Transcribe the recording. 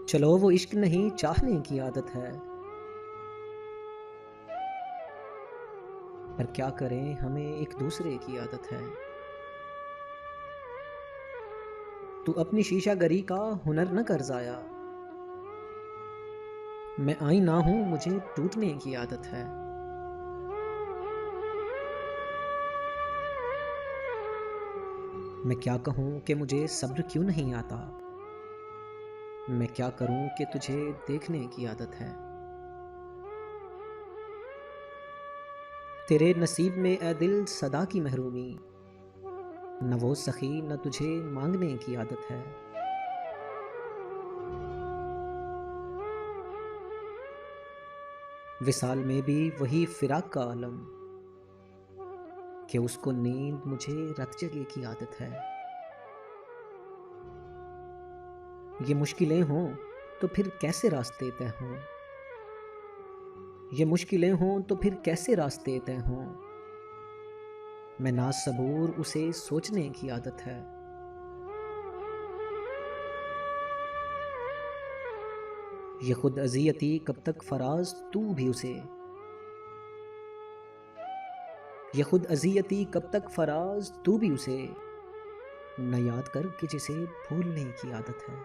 चलो वो इश्क नहीं चाहने की आदत है, पर क्या करें हमें एक दूसरे की आदत है। तू अपनी शीशागरी का हुनर न कर ज़ाया, मैं आईना हूँ मुझे टूटने की आदत है। मैं क्या कहूँ कि मुझे सब्र क्यों नहीं आता, मैं क्या करूँ कि तुझे देखने की आदत है। तेरे नसीब में ए दिल सदा की महरूमी, न वो सखी न तुझे मांगने की आदत है। विसाल में भी वही फिराक का आलम, कि उसको नींद मुझे रत जगह की आदत है। ये मुश्किलें हों तो फिर कैसे रास्ते तय हों, ये मुश्किलें हों तो फिर कैसे रास्ते तय हों, मैं नासबूर उसे सोचने की आदत है। ये खुद अजियती कब तक फराज तू भी उसे, ये खुद अजियती कब तक फराज तू भी उसे न याद कर कि जिसे भूलने की आदत है।